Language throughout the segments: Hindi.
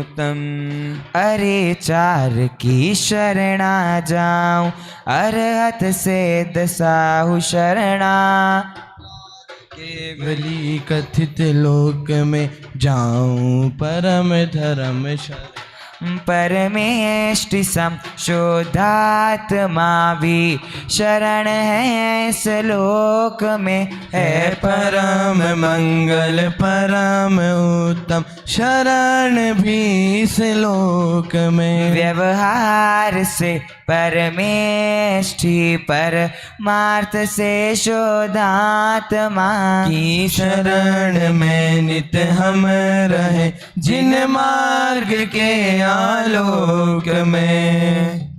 उत्तम। अरे चार की शरणा जाऊं, अरहत सिद्ध साहु शरणा। केवली कथित लोक में जाऊं, परम धर्म शरण। परमेष्टि सम शोधात्मा भी शरण है इस लोक में। है परम मंगल परम उत्तम शरण भी इस लोक में। व्यवहार से परमेष्टि परमार्थ से शोधात्मा की शरण में नित हम रहे, जिन मार्ग के आलोक में।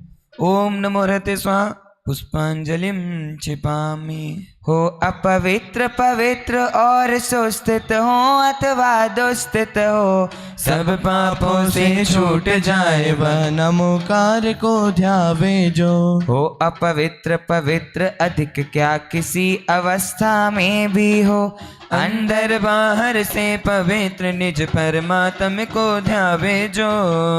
ओम नमो रहते स्वाहा। पुष्पांजलिम क्षिपामि। हो अपवित्र पवित्र और सुस्थित हो अथवा दुस्थित हो, सब पापों से छूट जाए वह नमोकार को ध्यावे जो। हो अपवित्र पवित्र अधिक क्या किसी अवस्था में भी हो, अंदर बाहर से पवित्र निज परमात्म को ध्यावे जो।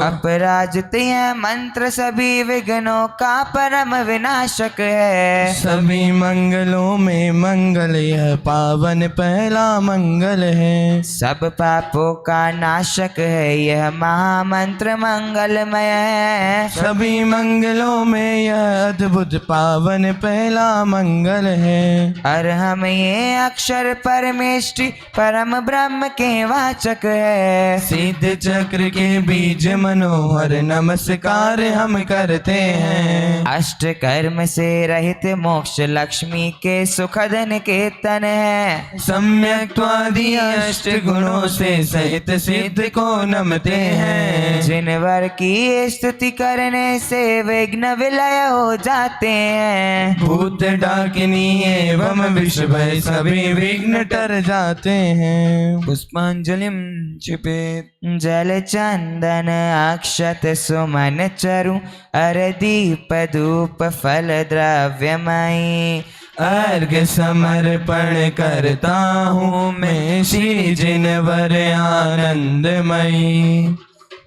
अपराजित्य मंत्र सभी विघ्नों का परम विनाशक है। सभी मंगलों में मंगल यह पावन पहला मंगल है। सब पापों का नाशक है यह महामंत्र मंगलमय है। सभी मंगलों में यह अद्भुत पावन पहला मंगल है। अरहम ये अक्षर परमेष्टि परम ब्रह्म के वाचक है। सिद्ध चक्र के बीज मनोहर नमस्कार हम करते हैं। अष्ट कर्म से रहित मोक्ष लक्ष्मी के सुखद निकेतन है। सम्यक त्वादि अष्ट गुणों से सहित सिद्ध को नमते हैं। जिन वर की स्तुति करने से विघ्न विलय हो जाते हैं। भूत डाकिनी एवं विश्व भय सभी विघ्न टर जाते हैं। पुष्पांजलिम क्षिपेत। जल चंदन अक्षत सुमन चरु, अर दीप धूप फल द्रव्यमयी। अर्घ्य समर्पण करता हूँ मैं श्री जिनवर आनंदमयी।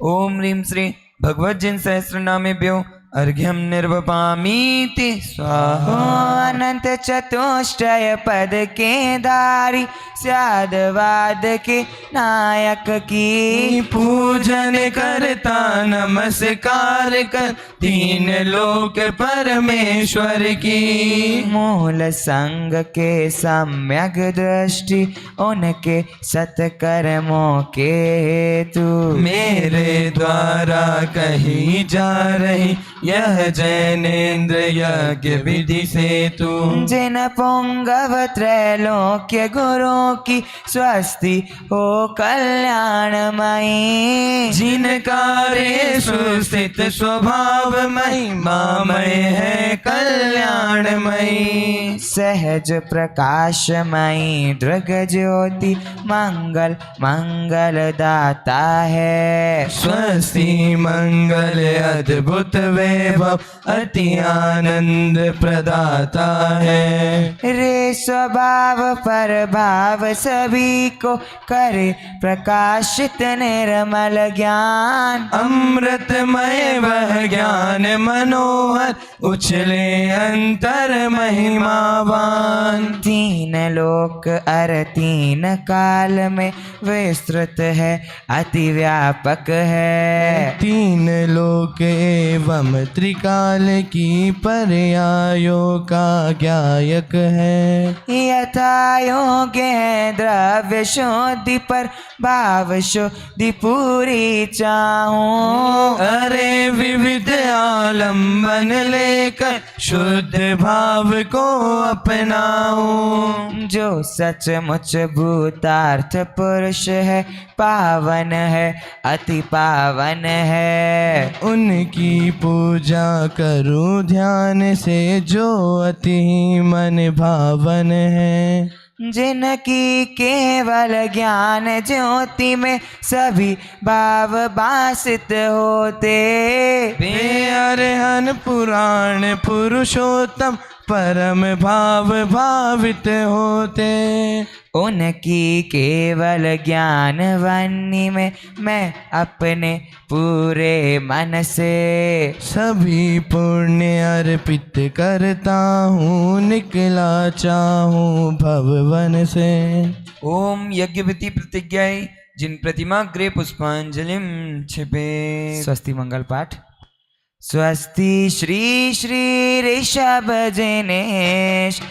ओम ह्रीं श्री भगवत जिन सहस्रनामेभ्यो अर्घ्यम निर्वपामीति स्वाहा। अनंत चतुष्टय पद के धारी, स्यादवाद के नायक की पूजन करता नमस्कार कर तीन लोक परमेश्वर की। मूल संग के सम्यक दृष्टि, उनके सत्कर्मों के हेतु। मेरे द्वारा कही जा रही यह जैनेन्द्र यज्ञ विधि से तू। जिन पुंगव त्रैलोक्य गुरु की स्वस्ति हो कल्याणमयी। जिन कार्य सुस्थित स्वभाव महिमामय है कल्याणमयी। सहज प्रकाशमयी दृग ज्योति मंगल मंगल दाता है। स्वस्ति मंगल अद्भुत वैभव अति आनंद प्रदाता है। रे स्वभाव पर भाव सभी को करे प्रकाशित निर्मल ज्ञान। अमृतमय वह ज्ञान मनोहर उछले अंतर महिमावान। तीन लोक अर तीन काल में विस्तृत है अति व्यापक है। तीन लोक एवं त्रिकाल की पर्यायों का ज्ञायक है। यथा योग्य है द्रव्य शुद्धि पर भाव शुद्धि पूरी चाहूं। अरे विविध आलम्बन लेकर शुद्ध भाव को अपनाऊं। जो सचमुच भूतार्थ पुरुष है पावन है अति पावन है। उनकी पूजा करूं ध्यान से जो अति मन भावन है। जिनकी केवल ज्ञान ज्योति में सभी भाव भासित होते। वे अरहन पुराण पुरुषोत्तम परम भाव भावित होते। उनकी केवल ज्ञान वाणी में मैं अपने पूरे मन से सभी पुण्य अर्पित करता हूँ, निकला चाहूँ भववन से। ओम यज्ञपति प्रतिज्ञाय जिन प्रतिमाग्रे पुष्पांजलिम क्षिपे। स्वस्ति मंगल पाठ। स्वस्ति श्री श्री ऋषभ जिनेश,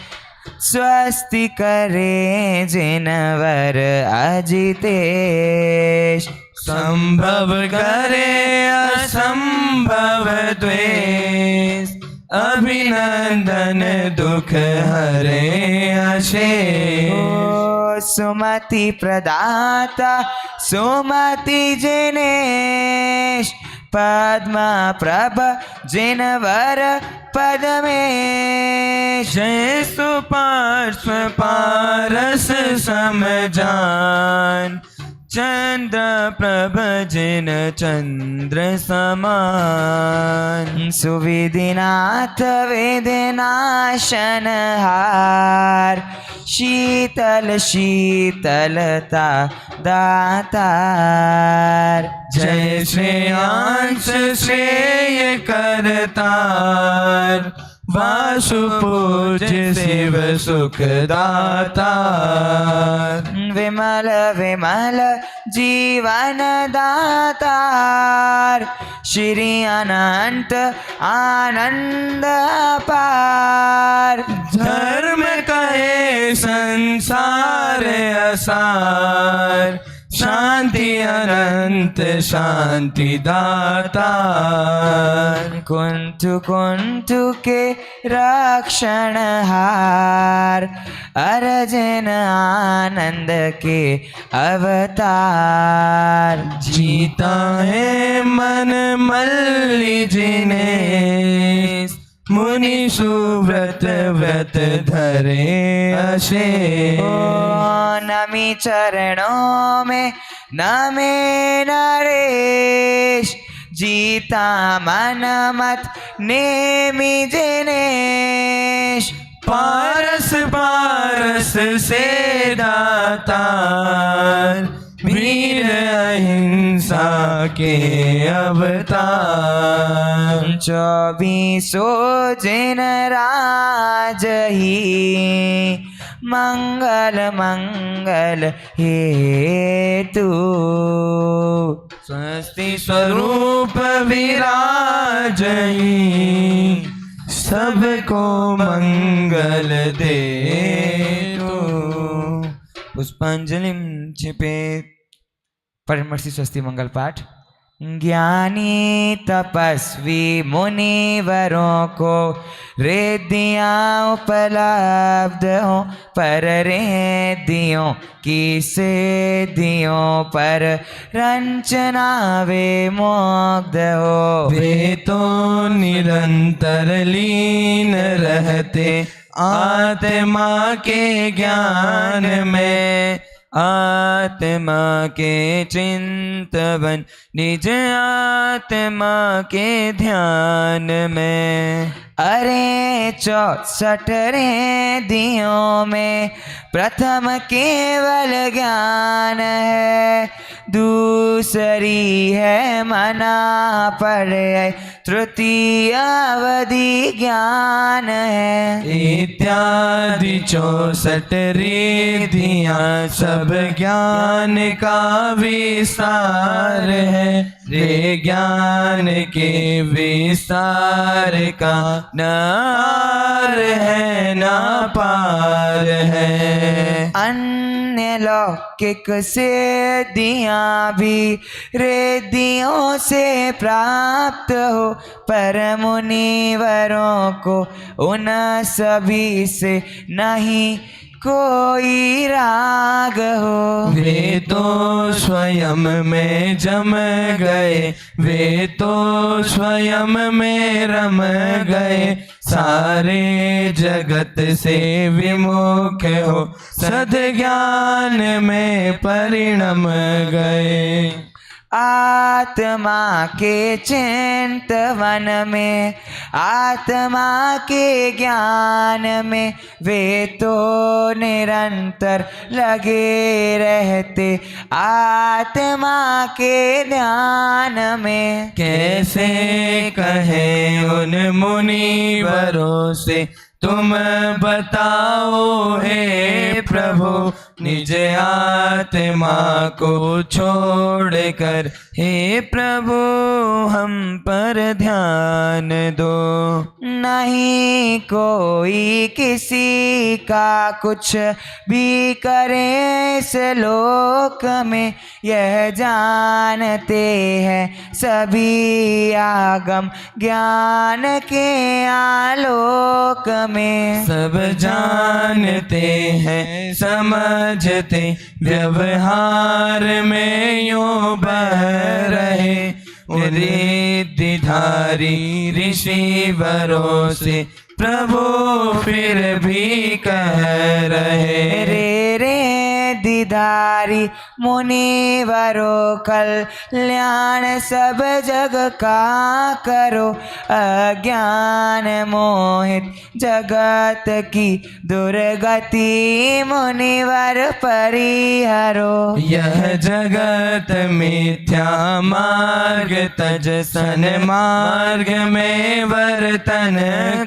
स्वस्ति करे जिनवर अजितेश, संभव करे असंभव द्वेष, अभिनंदन दुख हरे अशेष। ओ सुमति प्रदाता सुमति जिनेश, पद्मा प्रभ जिनवर पदमेश। जय सुपार्श्व पारस समजान, चंद्र प्रभ जिन चंद्र समान। सुविधिनाथ वेदनाशन हार, शीतल शीतलता दातार। जय श्रेयांश श्रेय करतार, वासुपूज्य शिव सुखदाता। विमल विमल जीवन दातार, श्री अनंत आनंद पार। धर्म कहे संसार असार, शांति अनंत शांति दाता। कुंतु कुंतु के रक्षण हार, अर्जन आनंद के अवतार। जीता है मन मल्ली जिनेश, मुनि सुव्रत व्रत धरे अशेष। नमी चरणों में नमे नरेश, जीता मन मत नेमि जिनेश। पारस पारस से दातार, वीर अहिंसा के अवतार। 24 जिन राज ही, मंगल मंगल हेतु। स्वस्ति स्वरूप विराजई, सबको मंगल दे तो। पुष्पांजलिम क्षिपे। परमर्षि स्वस्ति मंगल पाठ। ज्ञानी तपस्वी मुनिवरों को रिद्धियाँ उपलब्ध हो, पर रिद्धियों की सिद्धियों पर रंचना वे मुग्ध हो। वे तो निरंतर लीन रहते आत्मा के ज्ञान में, आत्मा के चिंतवन निज आत्मा के ध्यान में। अरे 64 रिद्धियों में प्रथम केवल ज्ञान है, दूसरी है मना पड़े, तृतीय अवधि ज्ञान है। इत्यादि 64 रिद्धियाँ सब ज्ञान का विस्तार है। रे ज्ञान के विस्तार का न आर है न पार है। अन्य लौकिक सिद्धियाँ भी रिद्धियों से प्राप्त हो, पर मुनिवरों को उन सभी से नहीं कोई राग हो। वे तो स्वयं में जम गए, वे तो स्वयं में रम गए, सारे जगत से विमुख हो, सद ज्ञान में परिणम गए। आत्मा के चिंतवन में, आत्मा के ज्ञान में वे तो निरंतर लगे रहते, आत्मा के ध्यान में। कैसे कहे उन मुनिवरों से तुम बताओ हे प्रभु, निज आत्मा को छोड़कर हे प्रभु हम पर ध्यान दो। नहीं कोई किसी का कुछ भी करे इस लोक में, यह जानते हैं सभी आगम ज्ञान के आलोक में। सब जानते हैं समझते व्यवहार में यूं बह रहे, रिद्धिधारी ऋषिवरों से प्रभु फिर भी कह रहे। रे दीदारी मुनिवरों कल्याण सब जग का करो, अज्ञान मोहित जगत की दुर्गति मुनिवर परिहरो। यह जगत मिथ्या मार्ग तज सन्मार्ग में वर्तन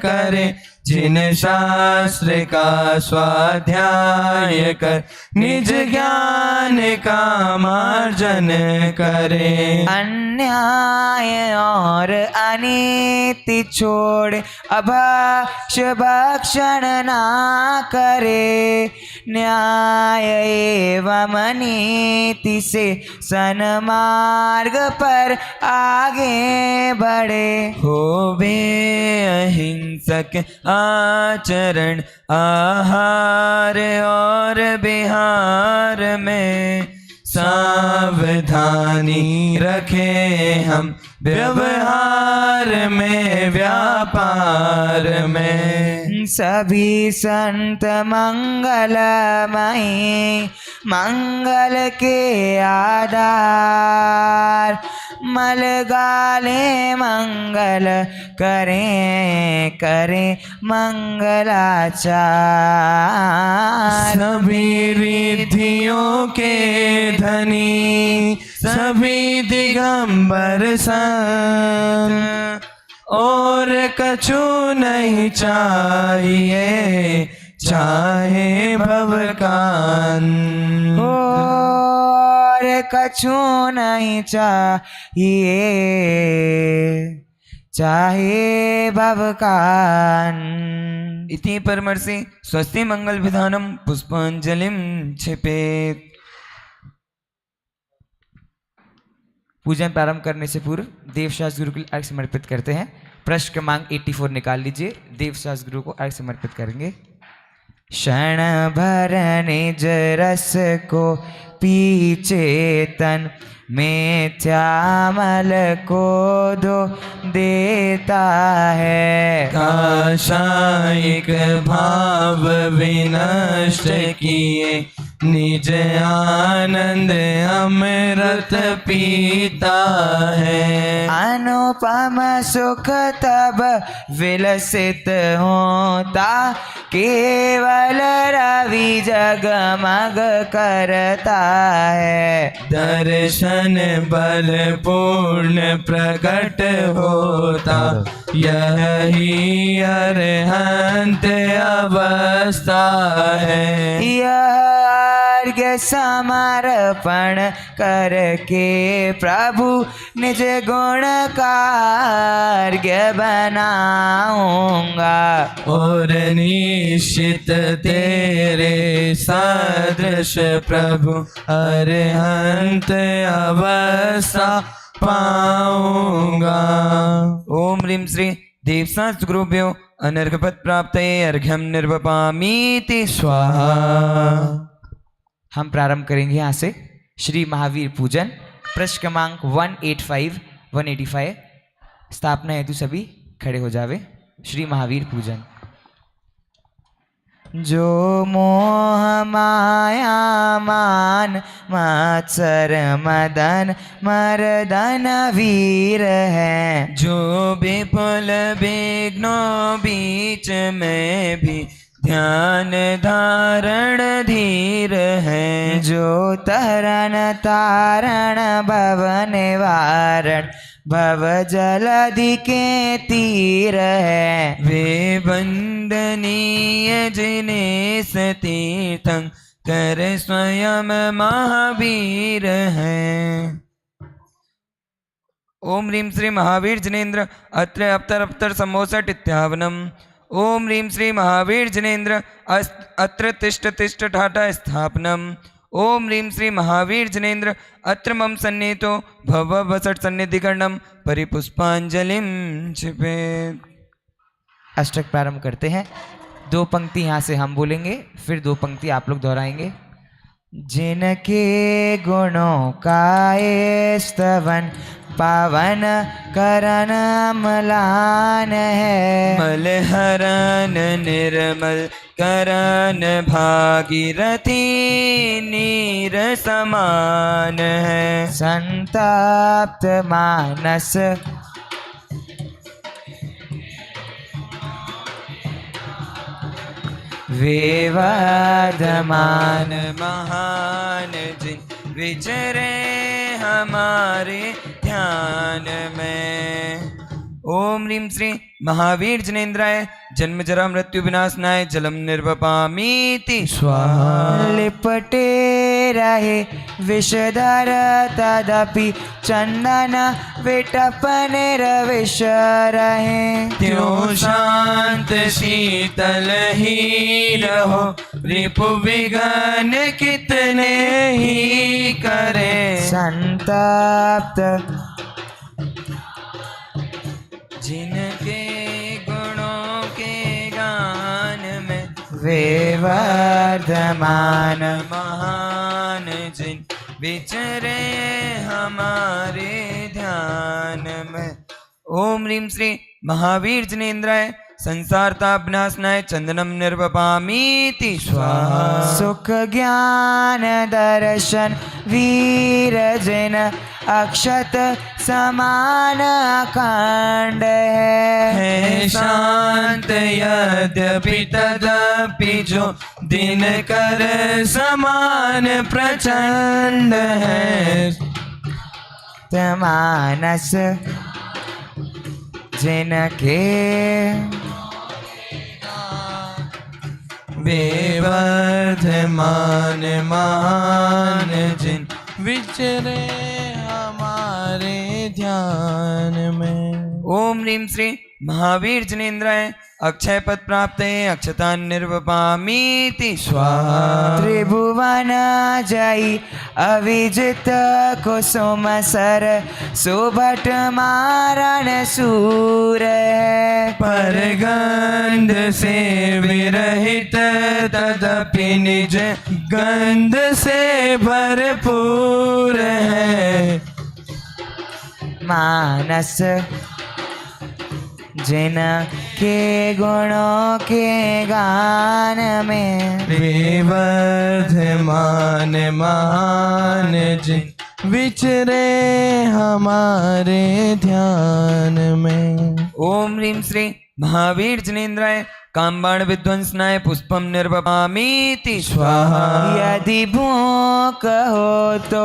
करे, जिन शास्त्र का स्वाध्याय कर निज ज्ञान का मार्जन करे। अन्याय और अनीति छोड़ अभक्ष भक्षण ना करे, न्याय एवं नीति से सन्मार्ग पर आगे बढ़े। होवे अहिंसक आचरण आहार और विहार में, सावधानी रखे हम व्यवहार में व्यापार में। सभी संत मंगलमयी मंगल के आधार, मल गाले मंगल करें करें मंगलाचार। सभी रिद्धियों के धनी सभी दिगंबर सन, और कछु नहीं चाहिए चाहे भवकान। और कछु नहीं चाहिए चाहे भवकान। इति परमर्षि स्वस्ति मंगल विधानम पुष्पांजलिम क्षिपेत्। पूजन प्रारंभ करने से पूर्व देवशास्त्र गुरु को अर्घ्य समर्पित करते हैं। प्रश्न क्रमांक 84 निकाल लीजिए, देवशास्त्र गुरु को अर्घ्य समर्पित करेंगे। क्षण भर निज रस को पीछे तन मिथ्यामल को दो देता है, काशायिक भाव विनष्ट किए निज आनंद अमृत पीता है। अनुपम सुख तब विलसित होता, केवल रवि जगमग करता है। दर्शन बल पूर्ण प्रकट होता, यही अरहंत अवस्था है। यह अर्घ्य समर्पण करके प्रभु निज गुण का अर्घ्य बनाऊंगा, और निश्चित तेरे सदृश प्रभु अरहंत अवस्था पाऊंगा। ओम ह्रीं श्री देवशास्त्र गुरुभ्यो अनर्घपद प्राप्तये अर्घ्यम निर्वपामीति स्वाहा। हम प्रारंभ करेंगे यहाँ से श्री महावीर पूजन। प्रश्न क्रमांक 185 185। स्थापना हेतु सभी खड़े हो जावे। श्री महावीर पूजन। जो मोह माया मान मात्सर मदन मर्दन वीर है। जो विपुल विघ्नों बीच में भी ध्यान धारण धीर है। जो तरन तारण भव निवारण भव जलधि के तीर है। वे वंदनीय जिनेस तीर्थं कर स्वयं महावीर हैं। ओम ह्रीं श्री महावीर जिनेन्द्र अत्र अप्तर सम्मोसट इत्यावनम। ओम ह्रीं श्री महावीर जिनेन्द्र अत्र तिष्ठ तिष्ठ ठाठा स्थापनम। ओम ह्रीं श्री महावीर जिनेन्द्र अत्र मम सन्निहितो भव वसट सन्निधिकरणम परिपुष्पांजलिम क्षिपेत्। अष्टक प्रारंभ करते हैं। 2 पंक्ति यहाँ से हम बोलेंगे, फिर 2 पंक्ति आप लोग दोहराएंगे। जिनके गुणों का ये स्तवन पावन करन अम्लान है। मलहरन निर्मल करन भागीरथी नीर समान है। संताप्त मानस विवादमान महान जिन विचरे हमारे ध्यान में। ओम ह्रीं श्री महावीर जिनेन्द्राय जन्म जरा मृत्यु विनाशनाय जलम निर्वपामीति स्वाहा। लिपटे रहे विषधर तदपि चंदन विटपन रविश रहे। त्यों शांत शीतल ही रहो रिपु विघन कितने ही करे। संताप्त जिनके गुणों के गान में विवर्धमान महान जिन विचरे हमारे ध्यान में। ओम ह्रीं श्री महावीर जिनेन्द्राय संसार तापनाशनाय चंदनम निर्वपामीति स्वाहा। सुख ज्ञान दर्शन वीर जिन अक्षत समान अखंड है। शांत यद्यपि तदपि जो दिन कर समान प्रचंड है। मानस जिनके बेवर्धमान महान जिन विचरे हमारे ध्यान में। ओम ह्रीं श्री महावीर जिनेन्द्राय अक्षय पद प्राप्त अक्षतान निर्वपामीति स्वाहा। त्रिभुवन जय अविजित कुसुम सर सुभट मारण सूर है। पर गंध से विरहित तदपि निज गंध से भरपूर है। मानस जिनके गुणों के गान में विवर्धमान महान जिन विचरे हमारे ध्यान में। ओम ह्रीं श्री महावीर जिनेन्द्राय कामबाण विध्वंसनाय पुष्पम निर्वपामीति स्वाहा। यदि भूख हो तो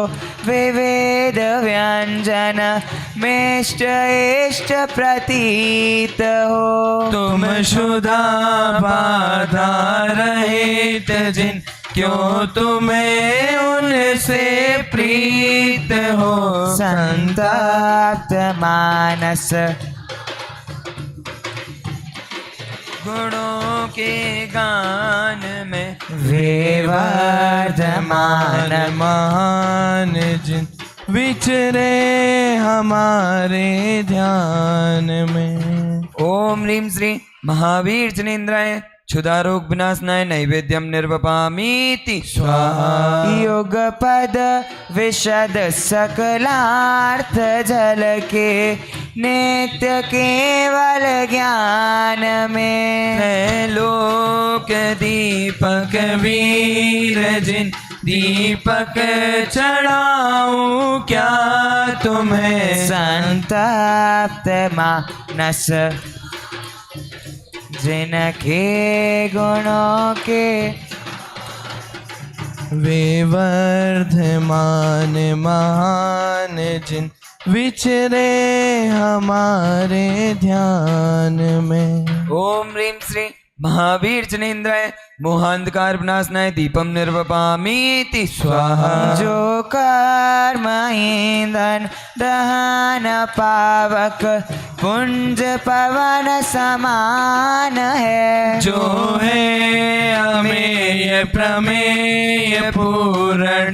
विवेद व्यंजन मेष्ट इष्ट प्रतीत हो। तुम शुदा बाधा रहित जिन क्यों तुम्हें उनसे प्रीत हो। संताप्त मानस गुणों के गान में विवर्धमान महान जिन विचरे हमारे ध्यान में। ओम ह्रीं श्री महावीर जिनेन्द्राय क्षुधारोग विनाशनाय नैवेद्यम निर्वपामीति स्वाहा। युगपद विशद सकलार्थ जल के नित्य केवल ज्ञान में है लोक दीपक वीर जिन दीपक चढ़ाऊं क्या तुम्हें संतप्त मानस जिनके गुणों के वे वर्धमान महान जिन विचरे हमारे ध्यान में। ओम ह्रीं श्री महावीर जनेन्द्राय मोहांधकार विनाशनाय दीपम निर्वपामीति स्वाहा। जो कर्म ईंधन दहन पावक पुंज पवन समान है जो है अमेय प्रमेय पूर्ण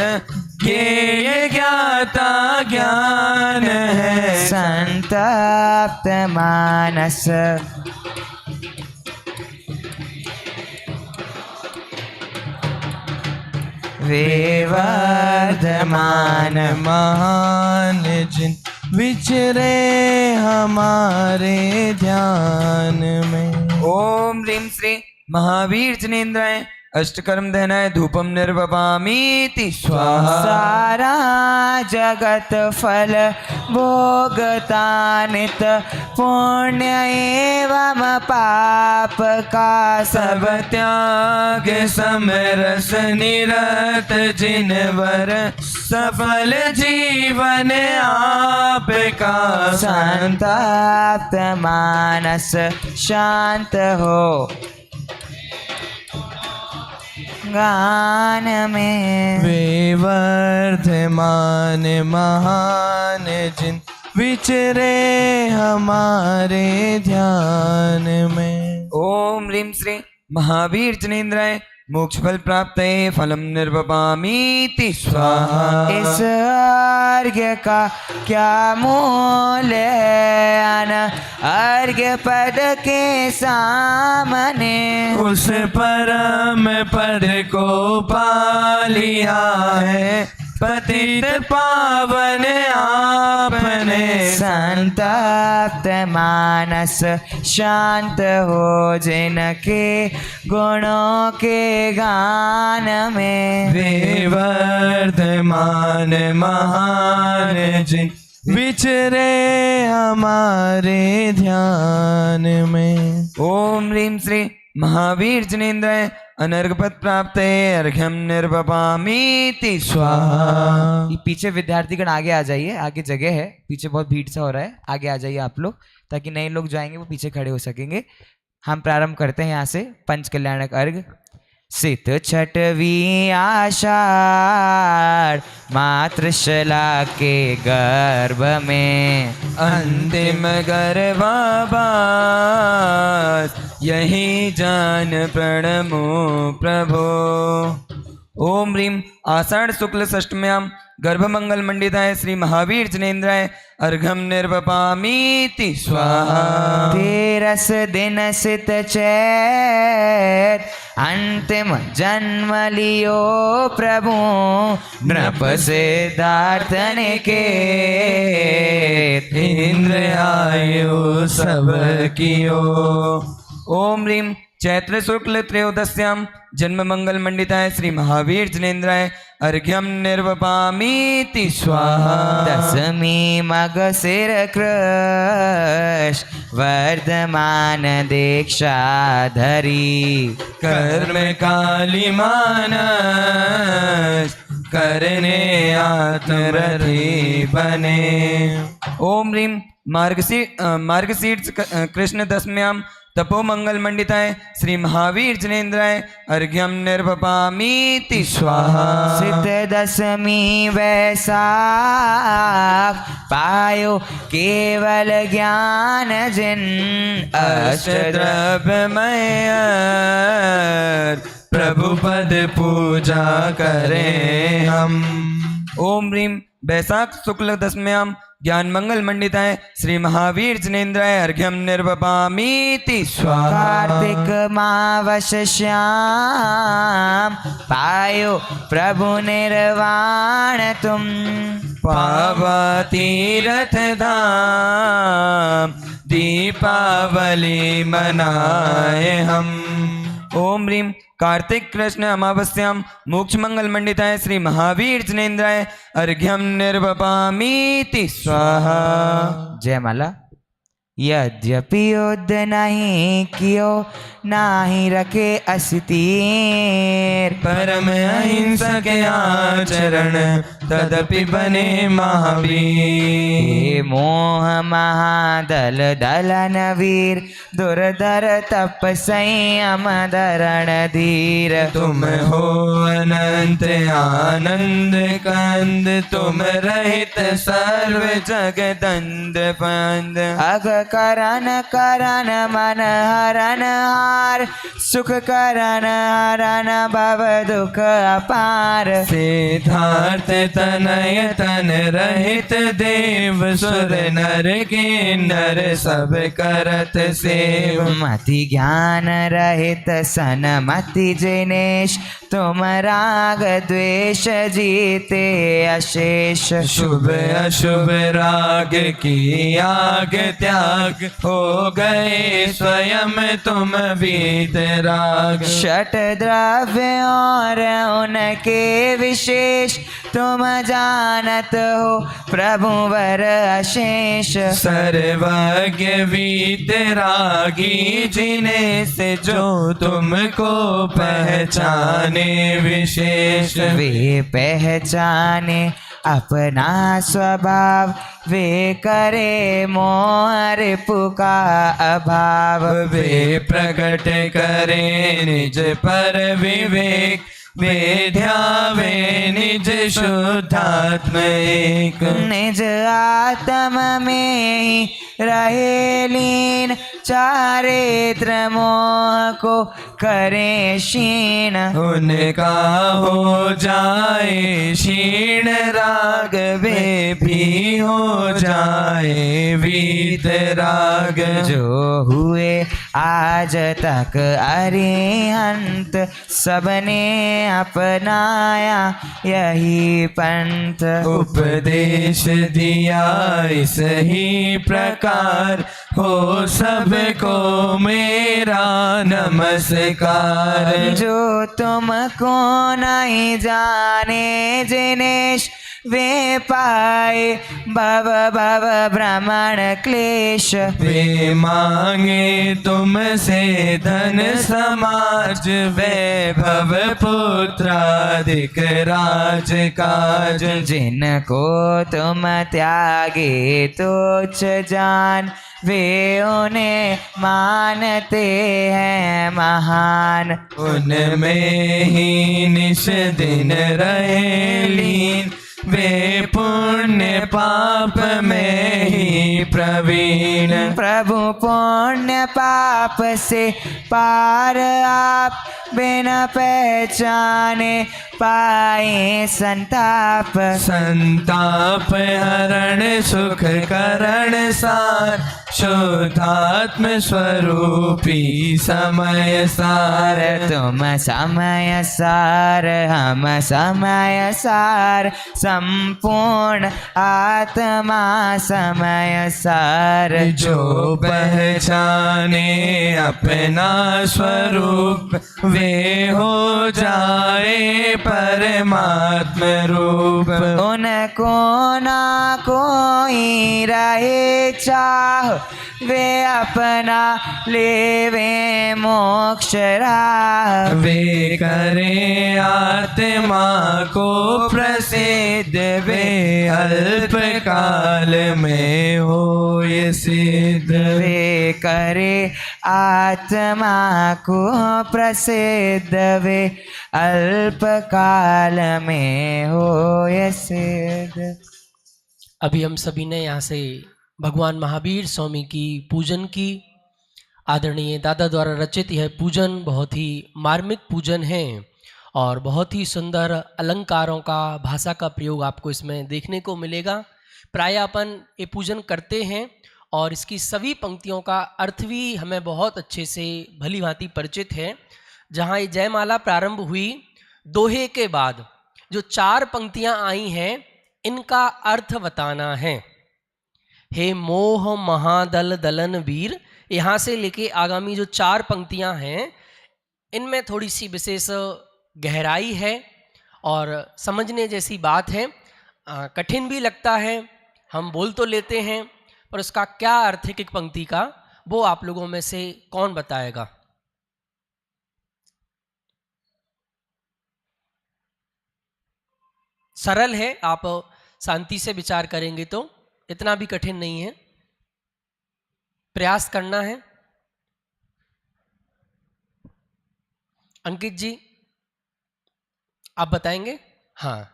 ज्ञेय ज्ञाता ज्ञान है संतप्त मानस वे वर्धमान महान जिन विचरे हमारे ध्यान में। ओम ह्रीं श्री महावीर जनेन्द्राय अष्टकर्म दहनाय धूपम निर्वपामीति स्वाहा। सारा जगत फल भोगतानित पुण्य एवं पाप का सब त्याग समरस निरत जिनवर सफल जीवन आपका संतप्त मानस शांत हो गान में वे वर्धमान महान जिन विचरे हमारे ध्यान में। ओम ह्रीं श्री महावीर जनेन्द्राय मोक्ष फल प्राप्त फलम निर्वपामीति स्वाहा। इस अर्घ्य का क्या मूल्य है अर्घ्य पद के सामने उस परम पद को पा लिया है पतित पावन आपने संतप्त मानस शांत हो जिनके गुणों के गान में वे वर्धमान महान जिन विचरे हमारे ध्यान में। ओम ह्रीं श्री महावीर जनेन्द्राय अनर्घपद प्राप्त अर्घ्यम निर्वपामीति स्वाहा। ये पीछे विद्यार्थीगण आगे आ जाइए आगे जगह है पीछे बहुत भीड़ सा हो रहा है आगे आ जाइए आप लोग ताकि नए लोग जाएंगे वो पीछे खड़े हो सकेंगे। हम प्रारंभ करते हैं यहाँ से पंच कल्याणक अर्घ। सित छठवीं आषाढ़ मातृशला के गर्भ में अंतिम गर्भावास यही जान प्रणमो प्रभो। ओम ह्रीं आषाढ़ शुक्ल षष्ठम्याम गर्भमंगल मंडिताय श्री महावीर जनेन्द्राय अर्घ्यम निर्वपामीति स्वाहा। 13 दिन सित चैत अंतिम जन्म लियो प्रभु नृप सिद्धार्थन के इंद्र आयु सब कियो। ओम ह्रीं चैत्र शुक्ल त्रयोदश्याम जन्म मंगल मंडिताय श्री महावीर जनेन्द्राय अर्घ्यम निर्वपामीति स्वाहा। 10वीं मग सिर कृष्ण वर्धमान दीक्षा धरी कर्म काली मानस करने आत्मरथी बने। ओम ह्रीं मार्गशीर्ष कृष्ण दशम्याम तपो मंगल मंडिताय श्री महावीर जनेन्द्राय अर्घ्यम निर्वपामीति स्वाहा। सिद्ध 10वीं वैसाख पायो केवल ज्ञान जिन अष्टद्रव्यमय प्रभु पद पूजा करें हम। ओम ह्रीं वैशाख शुक्ल दशम्यां ज्ञान मंगल मंडिताय श्री महावीर जनेन्द्राय अर्घ्यम निर्वपामीति स्वाहा। कार्तिक मावस श्याम पायो प्रभु निर्वाण तुम। पावा तीरथ धाम दीपावली मनाए हम। ओम ह्रीं कार्तिक कृष्ण अमावस्यां मोक्ष मंगल मंडिताय श्री महावीर जनेन्द्राय अर्घ्यम निर्वपामीति स्वाहा। जयमाला। यद्यपि युद्ध नहीं कियो नाही रखे अस्थिर। परम अहिंसक आचरण तदपि बने महावीर। हे मोह महादल दलन वीर दुर्धर तप संयम धरण धीर। तुम हो अनंत आनंद कंद तुम रहित सर्व जगदंद पंद। अग करन करन मन हरन हार सुख करन हरन भव दुख अपार। सिद्धार्थ तनय तन रहित देव सुर नर किन्नर सब करत सेव। मति ज्ञान रहित सन मति जिनेश तुम राग द्वेष जीते अशेष। शुभ अशुभ राग की आग त्याग हो गए स्वयं तुम वीतराग। षट द्रव्य और उनके विशेष तुम जानत हो प्रभु वर अशेष। सर्वज्ञ वीतरागी जिन्हें से जो तुमको पहचाने विशेष। वे पहचाने अपना स्वभाव वे करे मोह रिपु का अभाव। वे प्रकट करे निज पर विवेक वे ध्यावे निज शुद्धात्म एक। निज आत्म में ही रहे लीन चारित्र मोह को करे क्षीण। उनका हो जाए क्षीण राग वे भी हो जाए वीतराग। जो हुए आज तक अरिहंत सबने अपनाया यही पंथ। उपदेश दिया इस ही प्रकार हो सबको मेरा नमस्कार। जो तुमको नहीं जाने जिनेश वे पाए भव भव भ्रमण क्लेश। वे मांगे तुमसे धन समाज वैभव पुत्रादिक राज काज। जिनको तुम त्यागे तुच्छ जान वे उन्हें मानते हैं महान। उनमें ही निश दिन रहे लीन वे पुण्य पाप में ही प्रवीण। प्रभु पुण्य पाप से पार आप बिना पहचाने पाए संताप। संताप हरण सुख करण सार शुद्धात्म स्वरूपी समय सार। तुम समय सार हम समय सार संपूर्ण आत्मा समय सार। जो पहचाने अपना स्वरूप वे हो जाए परमात्म रूप। उनको ना कोई रहे चाह वे अपना लेवे मोक्ष राह। वे करे आत्मा को प्रसिद्ध वे अल्प काल में हो ये सिद्ध। वे करे आत्मा को प्रसिद्ध वे अल्प काल में हो ये सिद्ध। अभी हम सभी ने यहाँ से भगवान महावीर स्वामी की पूजन की। आदरणीय दादा द्वारा रचित यह पूजन बहुत ही मार्मिक पूजन है और बहुत ही सुंदर अलंकारों का, भाषा का प्रयोग आपको इसमें देखने को मिलेगा। प्राय अपन ये पूजन करते हैं और इसकी सभी पंक्तियों का अर्थ भी हमें बहुत अच्छे से भली भांति परिचित है। जहाँ ये जयमाला प्रारंभ हुई, दोहे के बाद जो 4 पंक्तियाँ आई हैं, इनका अर्थ बताना है। हे मोह महादल दलन वीर, यहाँ से लेके आगामी जो 4 पंक्तियाँ हैं, इनमें थोड़ी सी विशेष गहराई है और समझने जैसी बात है। कठिन भी लगता है, हम बोल तो लेते हैं, पर उसका क्या अर्थ है एक पंक्ति का, वो आप लोगों में से कौन बताएगा? सरल है, आप शांति से विचार करेंगे तो इतना भी कठिन नहीं है, प्रयास करना है। अंकित जी, आप बताएंगे? हाँ,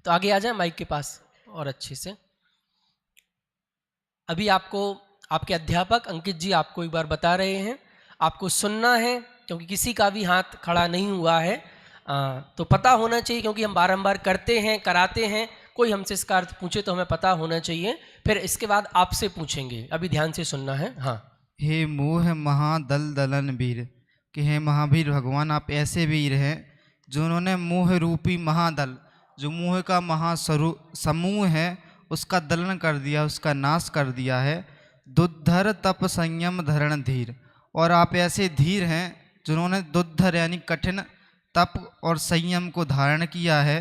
तो आगे आ जाए माइक के पास और अच्छे से। अभी आपको आपके अध्यापक अंकित जी आपको एक बार बता रहे हैं, आपको सुनना है, क्योंकि किसी का भी हाथ खड़ा नहीं हुआ है। तो पता होना चाहिए, क्योंकि हम बारंबार करते हैं, कराते हैं, कोई हमसे इसका अर्थ पूछे तो हमें पता होना चाहिए। फिर इसके बाद आपसे पूछेंगे, अभी ध्यान से सुनना है। हाँ। हे मोह महादल दलन वीर, कि हे महावीर भगवान, आप ऐसे वीर हैं जिन्होंने मोह रूपी महादल, जो मोह का महास्वरूप समूह है, उसका दलन कर दिया, उसका नाश कर दिया है। दुद्धर तप संयम धरण धीर, और आप ऐसे धीर हैं जिन्होंने दुद्धर यानी कठिन तप और संयम को धारण किया है।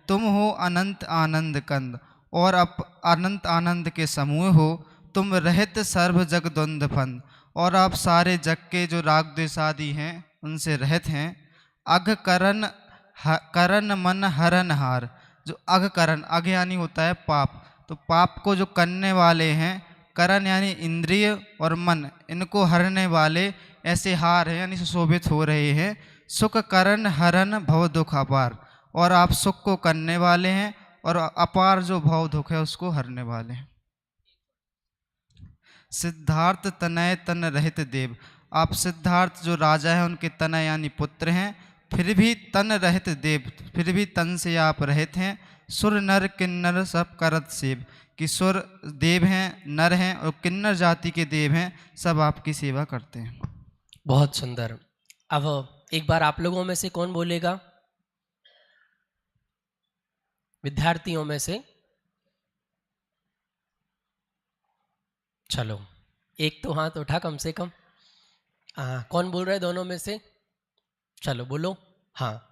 तुम हो अनंत आनंद कंद, और अब अनंत आनंद के समूह हो। तुम रहित सर्व जग द्वंद्व फंद, और आप सारे जग के जो राग द्वेष आदि हैं उनसे रहित हैं। अघ करण मन हरन हार, जो अघ करण, अघ यानी होता है पाप, तो पाप को जो करने वाले हैं, करण यानी इंद्रिय और मन, इनको हरने वाले ऐसे हार हैं, यानी सुशोभित हो रहे हैं। सुख करण हरन भव दुख अपार, और आप सुख को करने वाले हैं और अपार जो भव दुख है उसको हरने वाले हैं। सिद्धार्थ तनय तन रहित देव, आप सिद्धार्थ जो राजा हैं उनके तनय यानी पुत्र हैं, फिर भी तन रहित देव, फिर भी तन से आप रहित हैं। सुर नर किन्नर सब करत सेव, कि सुर देव हैं, नर हैं और किन्नर जाति के देव हैं, सब आपकी सेवा करते हैं। बहुत सुंदर। अब एक बार आप लोगों में से कौन बोलेगा? विद्यार्थियों में से? चलो, एक तो हाथ उठा कम से कम। कौन बोल रहा है दोनों में से? चलो बोलो। हाँ।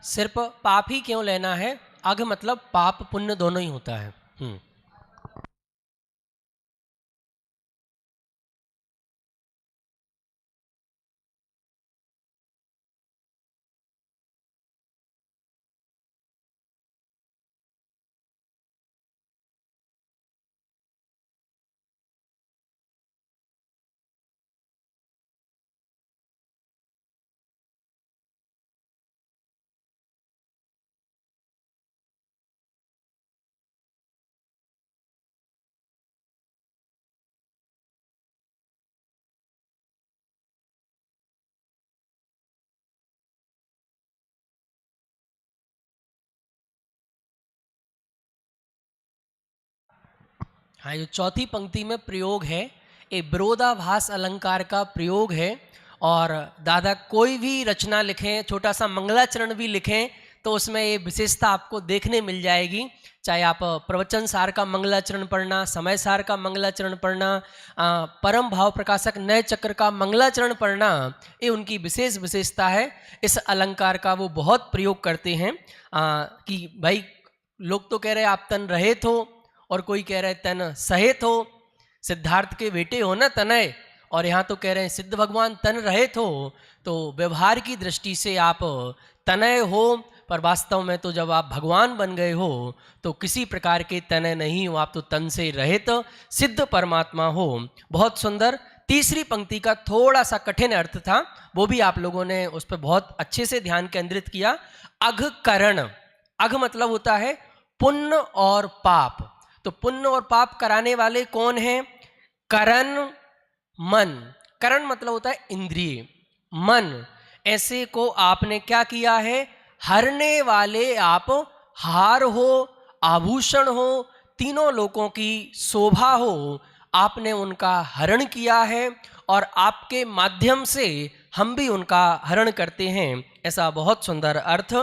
सिर्फ पाप ही क्यों लेना है? अघ मतलब पाप पुण्य दोनों ही होता है। हाँ, ये चौथी पंक्ति में प्रयोग है, ये विरोधाभास अलंकार का प्रयोग है। और दादा कोई भी रचना लिखें, छोटा सा मंगलाचरण भी लिखें, तो उसमें ये विशेषता आपको देखने मिल जाएगी। चाहे आप प्रवचन सार का मंगलाचरण पढ़ना, समय सार का मंगलाचरण पढ़ना, परम भाव प्रकाशक नए चक्र का मंगलाचरण पढ़ना, ये उनकी विशेष विशेषता है। इस अलंकार का वो बहुत प्रयोग करते हैं कि भाई लोग तो कह रहे आप तन रहित हो और कोई कह रहे तन सहित हो। सिद्धार्थ के बेटे हो ना तनय, और यहाँ तो कह रहे हैं सिद्ध भगवान तन रहित हो। तो व्यवहार की दृष्टि से आप तनय हो, पर वास्तव में तो जब आप भगवान बन गए हो तो किसी प्रकार के तनय नहीं हो, आप तो तन से रहित सिद्ध परमात्मा हो। बहुत सुंदर। तीसरी पंक्ति का थोड़ा सा कठिन अर्थ था, वो भी आप लोगों ने उस पर बहुत अच्छे से ध्यान केंद्रित किया। अघ करण, अघ मतलब होता है पुण्य और पाप। तो पुण्य और पाप कराने वाले कौन हैं? करण मन। करण मतलब होता है इंद्रिय, मन। ऐसे को आपने क्या किया है? हरने वाले आप हार हो, आभूषण हो, तीनों लोगों की शोभा हो, आपने उनका हरण किया है और आपके माध्यम से हम भी उनका हरण करते हैं। ऐसा बहुत सुंदर अर्थ।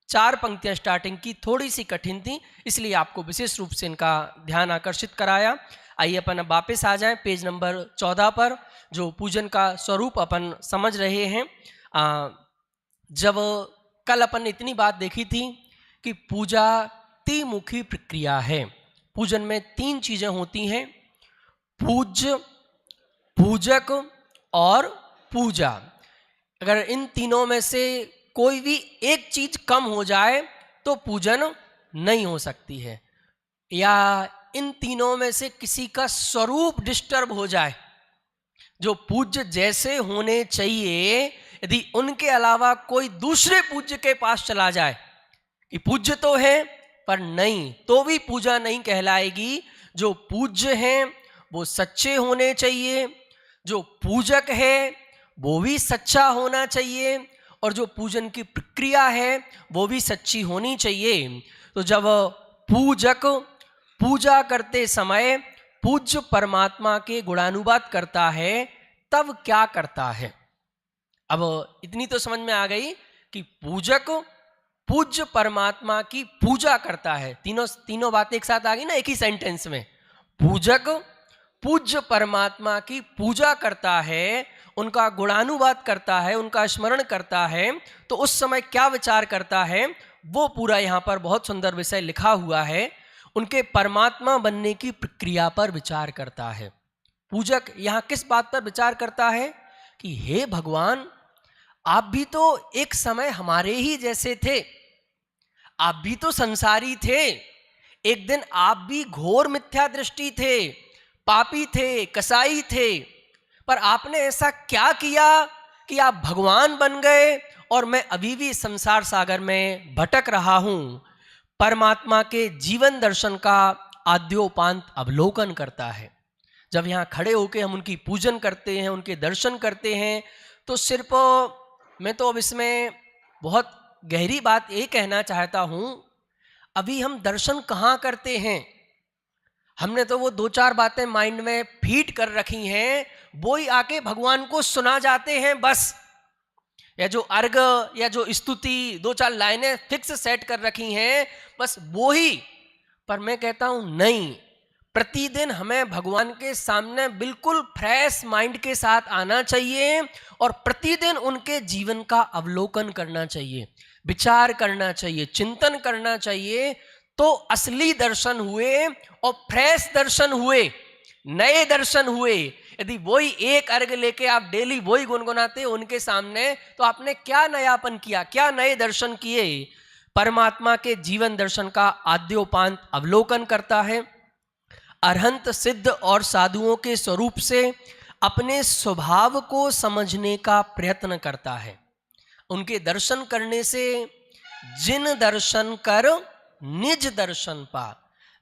4 पंक्तियां स्टार्टिंग की थोड़ी सी कठिन थी, इसलिए आपको विशेष रूप से इनका ध्यान आकर्षित कराया। आइए अपन अब वापस आ जाएं पेज नंबर 14 पर, जो पूजन का स्वरूप अपन समझ रहे हैं। जब कल अपन ने इतनी बात देखी थी कि पूजा त्रिमुखी प्रक्रिया है। पूजन में 3 चीजें होती हैं, पूज्य, पूजक और पूजा। अगर इन तीनों में से कोई भी एक चीज कम हो जाए तो पूजन नहीं हो सकती है, या इन तीनों में से किसी का स्वरूप डिस्टर्ब हो जाए, जो पूज्य जैसे होने चाहिए, यदि उनके अलावा कोई दूसरे पूज्य के पास चला जाए कि पूज्य तो है पर नहीं, तो भी पूजा नहीं कहलाएगी। जो पूज्य हैं वो सच्चे होने चाहिए, जो पूजक है वो भी सच्चा होना चाहिए, और जो पूजन की प्रक्रिया है वो भी सच्ची होनी चाहिए। तो जब पूजक पूजा करते समय पूज्य परमात्मा के गुणानुवाद करता है, तब क्या करता है? अब इतनी तो समझ में आ गई कि पूजक पूज्य परमात्मा की पूजा करता है। तीनों बातें एक साथ आ गई ना एक ही सेंटेंस में। पूजक पूज्य परमात्मा की पूजा करता है, उनका गुणानुवाद करता है, उनका स्मरण करता है, तो उस समय क्या विचार करता है वो पूरा यहाँ पर बहुत सुंदर विषय लिखा हुआ है। उनके परमात्मा बनने की प्रक्रिया पर विचार करता है। पूजक यहाँ किस बात पर विचार करता है कि हे भगवान, आप भी तो एक समय हमारे ही जैसे थे, आप भी तो संसारी थे, एक दिन आप भी घोर मिथ्या दृष्टि थे, पापी थे, कसाई थे, पर आपने ऐसा क्या किया कि आप भगवान बन गए और मैं अभी भी संसार सागर में भटक रहा हूं। परमात्मा के जीवन दर्शन का आद्योपांत अवलोकन करता है। जब यहाँ खड़े होकर हम उनकी पूजन करते हैं, उनके दर्शन करते हैं, तो सिर्फ मैं तो अब इसमें बहुत गहरी बात ये कहना चाहता हूँ, अभी हम दर्शन कहाँ करते हैं? हमने तो वो 2-4 बातें माइंड में फीड कर रखी हैं, वो ही आके भगवान को सुना जाते हैं बस, या जो अर्घ या जो स्तुति 2-4 लाइनें फिक्स सेट कर रखी हैं बस वो ही। पर मैं कहता हूं नहीं, प्रतिदिन हमें भगवान के सामने बिल्कुल फ्रेश माइंड के साथ आना चाहिए और प्रतिदिन उनके जीवन का अवलोकन करना चाहिए, विचार करना चाहिए, चिंतन करना चाहिए। तो असली दर्शन हुए और फ्रेश दर्शन हुए, नए दर्शन हुए। यदि वही एक अर्घ लेके आप डेली वही गुनगुनाते उनके सामने, तो आपने क्या नयापन किया, क्या नए दर्शन किए? परमात्मा के जीवन दर्शन का आद्योपांत अवलोकन करता है। अरहंत सिद्ध और साधुओं के स्वरूप से अपने स्वभाव को समझने का प्रयत्न करता है। उनके दर्शन करने से जिन दर्शन कर निज दर्शन पा,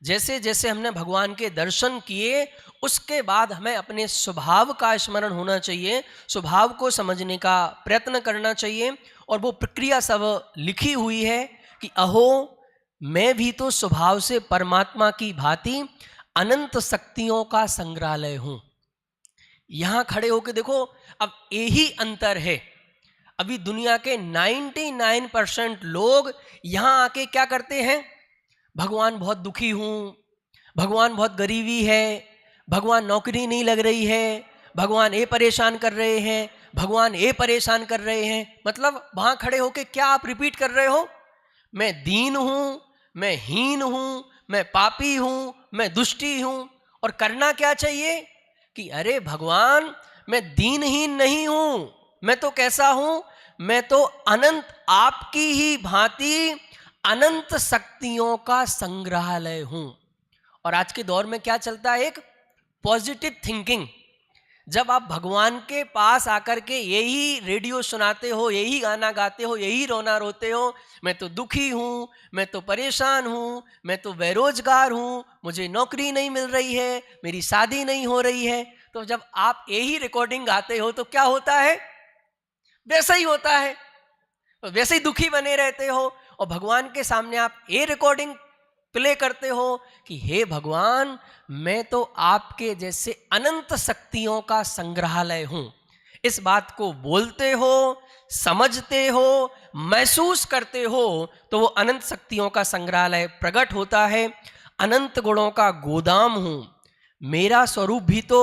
जैसे जैसे हमने भगवान के दर्शन किए उसके बाद हमें अपने स्वभाव का स्मरण होना चाहिए, स्वभाव को समझने का प्रयत्न करना चाहिए। और वो प्रक्रिया सब लिखी हुई है कि अहो मैं भी तो स्वभाव से परमात्मा की भांति अनंत शक्तियों का संग्रहालय हूं। यहां खड़े होकर देखो, अब यही अंतर है। अभी दुनिया के 99% लोग यहाँ आके क्या करते हैं? भगवान बहुत दुखी हूँ, भगवान बहुत गरीबी है, भगवान नौकरी नहीं लग रही है, भगवान ये परेशान कर रहे हैं, भगवान ये परेशान कर रहे हैं। मतलब वहाँ खड़े होके क्या आप रिपीट कर रहे हो? मैं दीन हूँ, मैं हीन हूँ, मैं पापी हूँ, मैं दुष्टी हूँ। और करना क्या चाहिए कि अरे भगवान, मैं दीनहीन नहीं हूँ, मैं तो कैसा हूँ? मैं तो अनंत आपकी ही भांति अनंत शक्तियों का संग्रहालय हूँ। और आज के दौर में क्या चलता है? एक पॉजिटिव थिंकिंग। जब आप भगवान के पास आकर के यही रेडियो सुनाते हो, यही गाना गाते हो, यही रोना रोते हो, मैं तो दुखी हूँ, मैं तो परेशान हूँ, मैं तो बेरोजगार हूँ, मुझे नौकरी नहीं मिल रही है, मेरी शादी नहीं हो रही है, तो जब आप यही रिकॉर्डिंग गाते हो तो क्या होता है? वैसा ही होता है, वैसे ही दुखी बने रहते हो। और भगवान के सामने आप ये रिकॉर्डिंग प्ले करते हो कि हे भगवान, मैं तो आपके जैसे अनंत शक्तियों का संग्रहालय हूं। इस बात को बोलते हो, समझते हो, महसूस करते हो तो वो अनंत शक्तियों का संग्रहालय प्रकट होता है। अनंत गुणों का गोदाम हूं, मेरा स्वरूप भी तो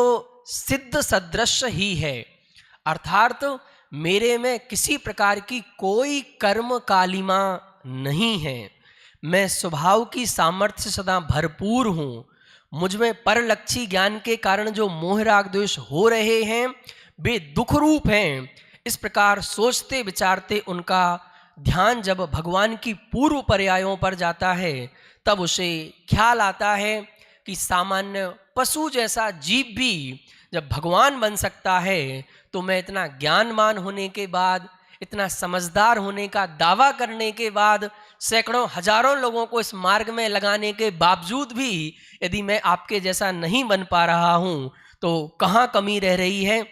सिद्ध सदृश ही है, अर्थात मेरे में किसी प्रकार की कोई कर्म कालिमा नहीं है। मैं स्वभाव की सामर्थ्य सदा भरपूर हूँ। मुझ में परलक्षी ज्ञान के कारण जो मोह राग द्वेष हो रहे हैं वे दुख रूप हैं। इस प्रकार सोचते विचारते उनका ध्यान जब भगवान की पूर्व पर्यायों पर जाता है तब उसे ख्याल आता है कि सामान्य पशु जैसा जीव भी जब भगवान बन सकता है तो मैं इतना ज्ञानवान होने के बाद, इतना समझदार होने का दावा करने के बाद, सैकड़ों हजारों लोगों को इस मार्ग में लगाने के बावजूद भी यदि मैं आपके जैसा नहीं बन पा रहा हूँ तो कहाँ कमी रह रही है।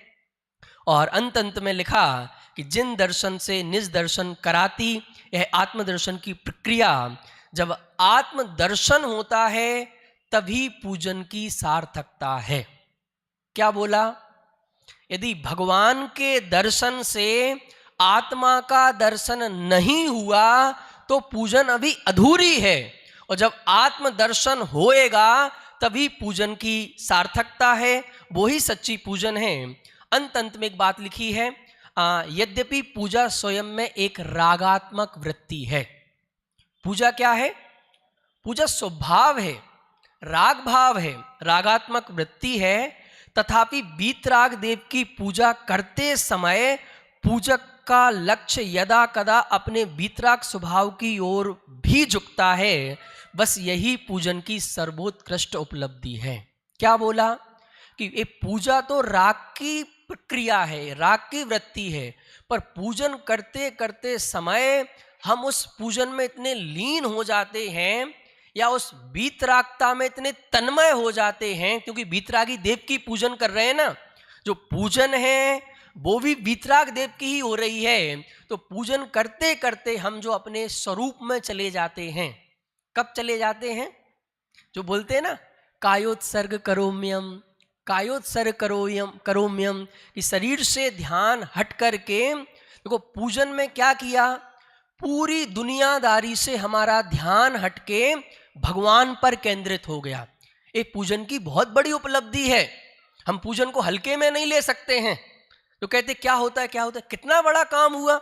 और अंत में लिखा कि जिन दर्शन से निज दर्शन कराती यह आत्मदर्शन की प्रक्रिया, जब आत्मदर्शन होता है तभी पूजन की सार्थकता है। क्या बोला? यदि भगवान के दर्शन से आत्मा का दर्शन नहीं हुआ तो पूजन अभी अधूरी है, और जब आत्म दर्शन होएगा तभी पूजन की सार्थकता है, वो ही सच्ची पूजन है। अंत में एक बात लिखी है, यद्यपि पूजा स्वयं में एक रागात्मक वृत्ति है। पूजा क्या है? पूजा स्वभाव है, राग भाव है, रागात्मक वृत्ति है। तथापि वीतराग देव की पूजा करते समय पूजक का लक्ष्य यदा कदा अपने वीतराग स्वभाव की ओर भी झुकता है। बस यही पूजन की सर्वोत्कृष्ट उपलब्धि है। क्या बोला? कि ये पूजा तो राग की प्रक्रिया है, राग की वृत्ति है, पर पूजन करते करते समय हम उस पूजन में इतने लीन हो जाते हैं या उस वीतरागता में इतने तन्मय हो जाते हैं, क्योंकि वीतरागी देव की पूजन कर रहे हैं ना, जो पूजन है वो भी वीतराग देव की ही हो रही है। तो पूजन करते करते हम जो अपने स्वरूप में चले जाते हैं, कब चले जाते हैं? जो बोलते हैं ना, कायोत्सर्ग करोम्यम, कायोत्सर्ग करोम्यम, कि शरीर से ध्यान हट करके देखो पूजन में क्या किया, पूरी दुनियादारी से हमारा ध्यान हटके भगवान पर केंद्रित हो गया। एक पूजन की बहुत बड़ी उपलब्धि है। हम पूजन को हल्के में नहीं ले सकते हैं। तो कहते क्या होता है, क्या होता है, कितना बड़ा काम हुआ।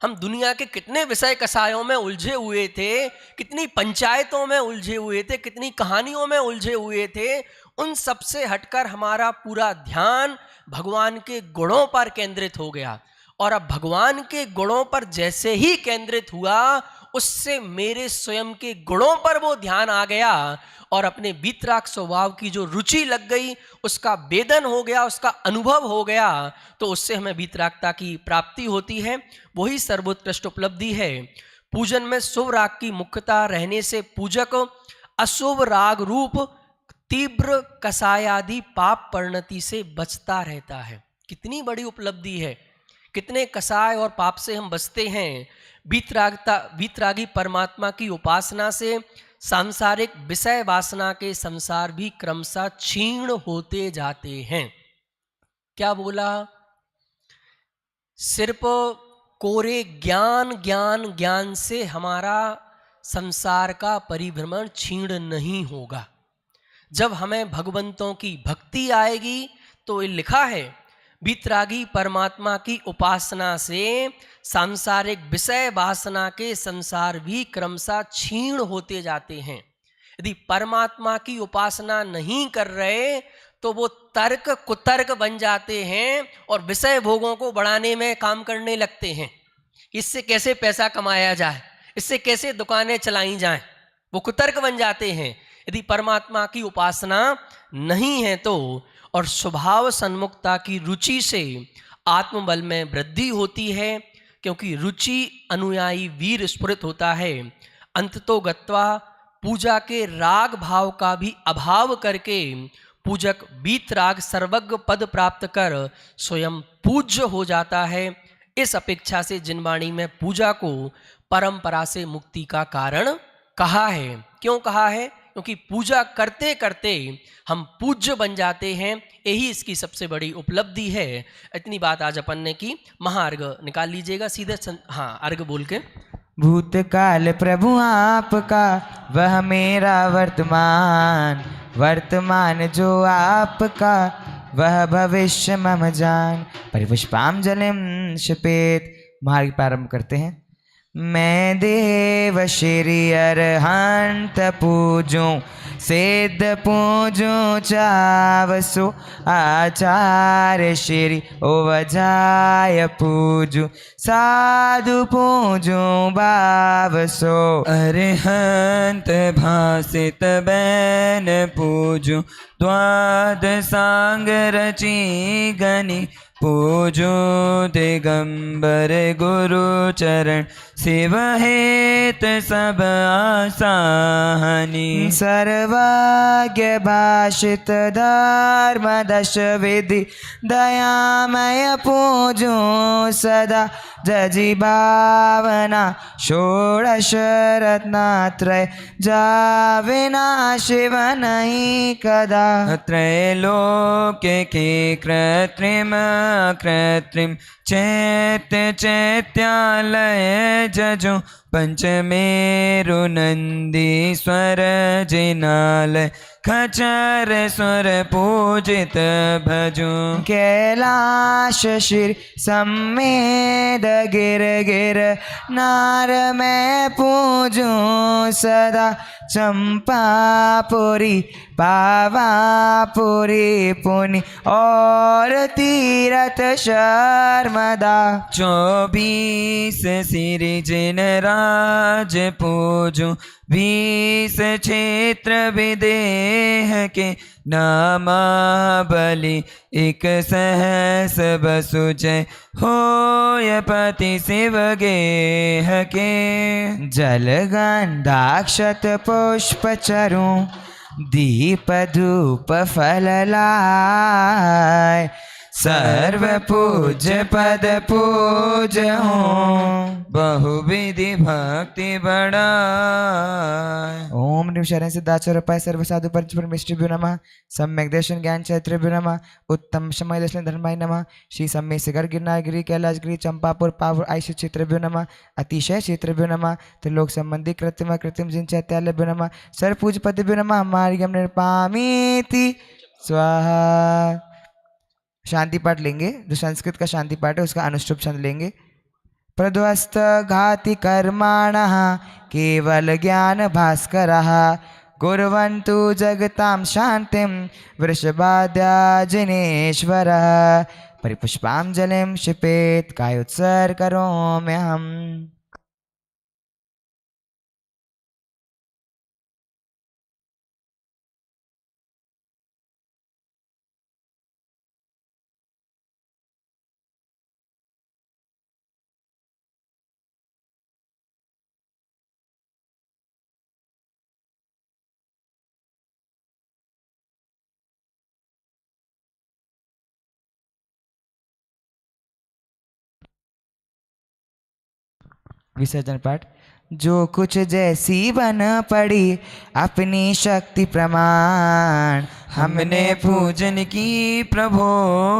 हम दुनिया के कितने विषय कसायों में उलझे हुए थे, कितनी पंचायतों में उलझे हुए थे, कितनी कहानियों में उलझे हुए थे, उन सब से हटकर हमारा पूरा ध्यान भगवान के गुणों पर केंद्रित हो गया। और अब भगवान के गुणों पर जैसे ही केंद्रित हुआ, उससे मेरे स्वयं के गुणों पर वो ध्यान आ गया और अपने वीतराग स्वभाव की जो रुचि लग गई, उसका वेदन हो गया, उसका अनुभव हो गया, तो उससे हमें वीतरागता की प्राप्ति होती है। वही सर्वोत्कृष्ट उपलब्धि है। पूजन में शुभ राग की मुख्यता रहने से पूजक अशुभ राग रूप तीव्र कसायादि पाप परिणति से बचता रहता है। कितनी बड़ी उपलब्धि है, कितने कसाय और पाप से हम बचते हैं। वीतरागी परमात्मा की उपासना से सांसारिक विषय वासना के संसार भी क्रमशः क्षीण होते जाते हैं। क्या बोला? सिर्फ कोरे ज्ञान ज्ञान ज्ञान से हमारा संसार का परिभ्रमण क्षीण नहीं होगा। जब हमें भगवंतों की भक्ति आएगी तो ये लिखा है, वितरागी परमात्मा की उपासना से सांसारिक विषय वासना के संसार भी क्रमशः क्षीण होते जाते हैं। यदि परमात्मा की उपासना नहीं कर रहे तो वो तर्क कुतर्क बन जाते हैं और विषय भोगों को बढ़ाने में काम करने लगते हैं। इससे कैसे पैसा कमाया जाए, इससे कैसे दुकानें चलाई जाएं, वो कुतर्क बन जाते हैं। यदि परमात्मा की उपासना नहीं है तो, और स्वभाव सन्मुखता की रुचि से आत्मबल में वृद्धि होती है, क्योंकि रुचि अनुयायी वीर स्फुरित होता है। अंततो गत्वा पूजा के राग भाव का भी अभाव करके पूजक वीतराग सर्वज्ञ पद प्राप्त कर स्वयं पूज्य हो जाता है। इस अपेक्षा से जिनवाणी में पूजा को परंपरा से मुक्ति का कारण कहा है। क्यों कहा है? क्योंकि पूजा करते करते हम पूज्य बन जाते हैं, यही इसकी सबसे बड़ी उपलब्धि है। इतनी बात आज अपन ने की। महाअर्घ निकाल लीजिएगा सीधे हाँ अर्घ बोल के। भूतकाल प्रभु आपका, वह मेरा वर्तमान, वर्तमान जो आपका, वह भविष्य मम जान। परिपुष्पांजलिम क्षिपेत। महार्घ प्रारंभ करते हैं। मैं देव श्री अरहंत पूजूं, सिद्ध पूजूं चावसो, आचार्य श्री ओवजाय पूजूं, साधु पूजूं भावसो। अरहंत भासित बैन पूजूं, द्वादशांग रची गनि, पूजो दिगंबर गुरु चरण, शिव हेत सब आसानी। सर्वज्ञ भाषित धर्म दश विधि, दयामय पूजो सदा, जजी भावना षोडश रत्नात्रय, जाविना शिव नहीं कदा। त्रैलोक्य के कृत्रिम कृत्रिम, चैत्य चैत्यालय जजो, पंचमेरु नंदीश्वर जिनालय, खचर स्वर पूजित भजो। कैलाश श्री सम्मेद गिर गिर नार, मैं पूजूं सदा, चंपापुरी पावापुरी पुनि, और तीरथ शर्मदा। 24 सिरि जिन राज पूजूं, 20 क्षेत्र विदेह के, नामा बलि 1 सहस बसु जय, होय पति शिव गेह के। जल गंधाक्षत पुष्प चरूं, दीप धूप फल लाय, सर्व पूज्य पद पूज हूँ, बहुविधि भक्ति बढ़ाय। ओम ह्रीं शरण सिद्धाचार्योपाय सर्व साधु परमेष्टिभ्यो नमः। सम्यक दर्शन ज्ञान चैत्रेभ्यो नमः। उत्तम समय दर्शन धर्माय नमः। श्री सम्य सिगर गिरनार गिरी कैलाश गिरी चंपापुर पावर आयुष क्षेत्रेभ्यो नमः। अतिशय क्षेत्रेभ्यो नमः। त्रिलोक संबंधी कृत्रिम कृत्रिम जिन चैत्यालयभ्यो नमः। सर्व पूज्य पदेभ्यो नमः। मार्गम निर्पामीति स्वाहा। शांति पाठ लेंगे, जो संस्कृत का शांति पाठ है उसका अनुष्टुप छंद लेंगे। प्रध्वस्त घाति कर्माणः केवल ज्ञान भास्करः, कुर्वन्तु जगतां शांतिं वृषभाद्या जिनेश्वरः। परिपुष्पांजलिं क्षिपेत्, कायोत्सर्ग करोम्यहम्। विसर्जन पाठ। जो कुछ जैसी बन पड़ी अपनी शक्ति प्रमाण, हमने पूजन की प्रभो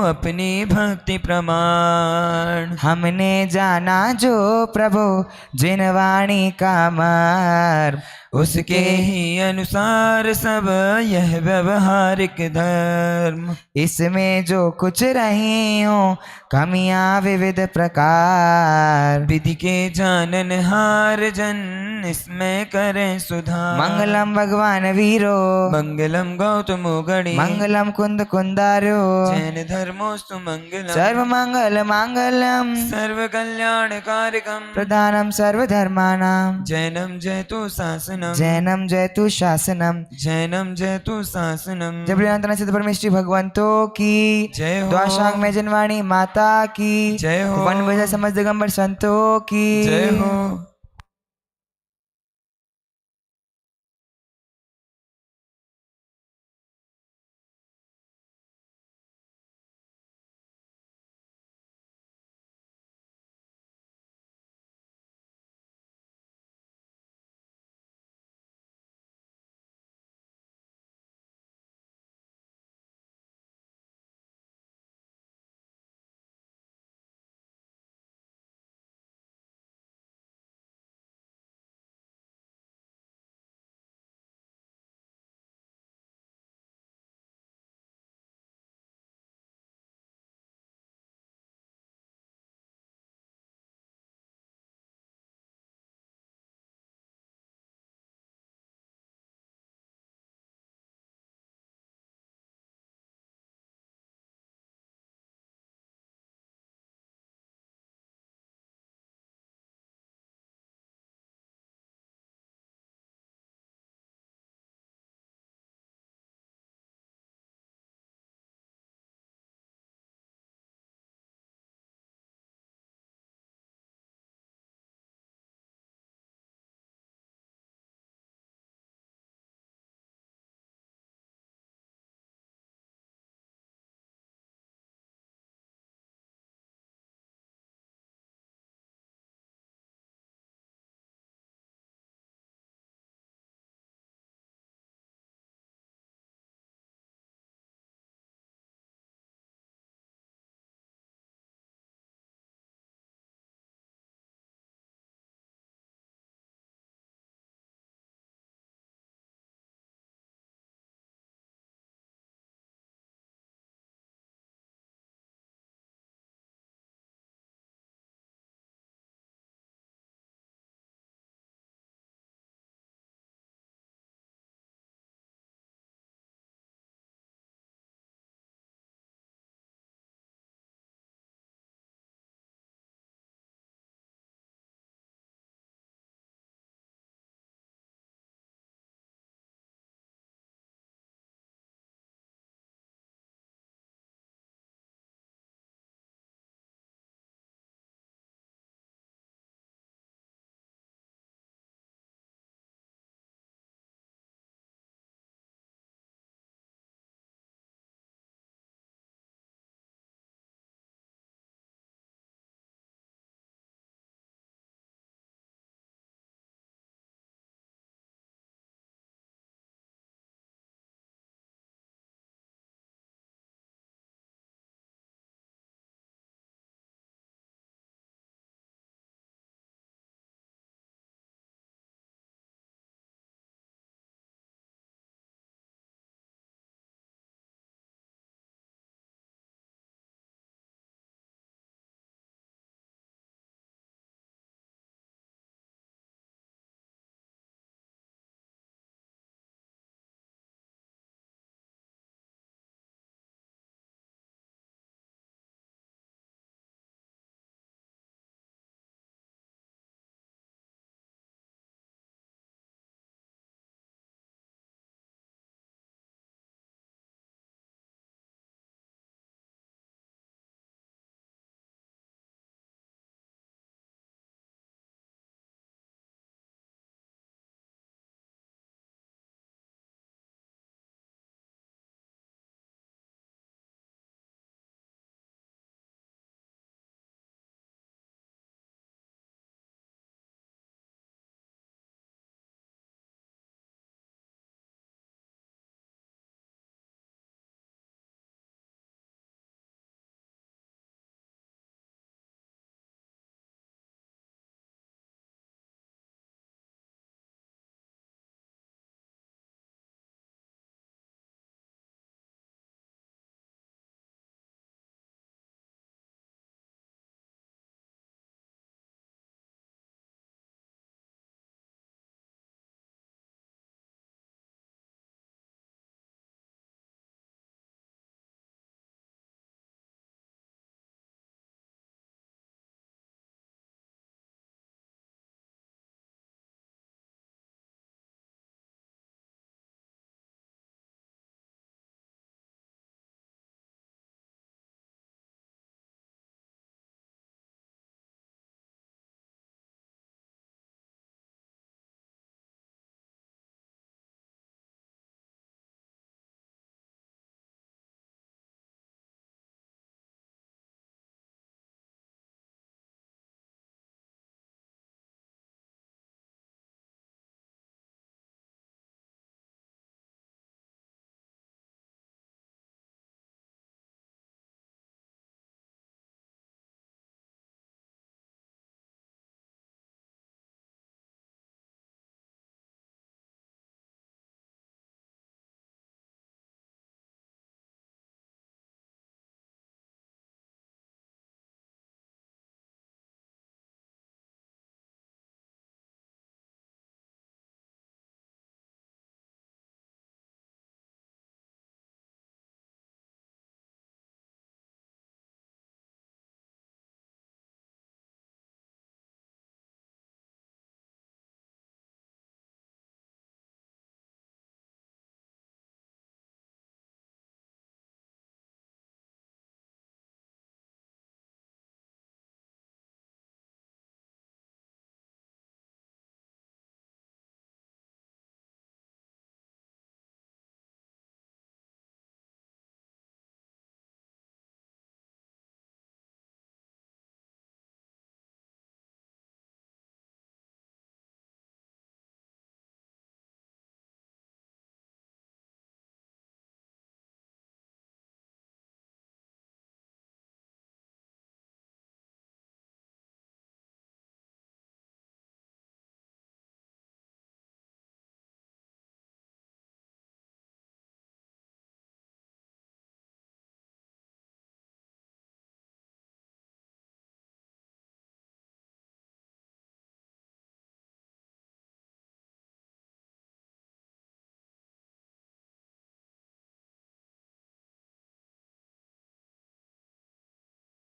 अपनी भक्ति प्रमाण। हमने जाना जो प्रभु जिन वाणी का मार्ग, उसके ही अनुसार सब यह व्यवहारिक धर्म। इसमें जो कुछ रही हो कमियां विविध प्रकार, विधि के जानन हार जन इसमें करें सुधार। मंगलम भगवान वीरो, मंगलम गौतम गणी, मंगलम कुंद कुंदारो, जैन धर्मोस्तु मंगलम, सर्व मंगल मांगल्यम, सर्व कल्याण कारकम, प्रधानम सर्वधर्मानां, जैनम जयतु शासनम, जैनम जयतु शासनम। जैनम जयतु शासनम। जब अनंत सिद्ध परमेश्वरी भगवंतों की जय हो। द्वाशांग में जनवाणी माता की जय हो। वन बजा समझ दिगंबर संतों की जय हो।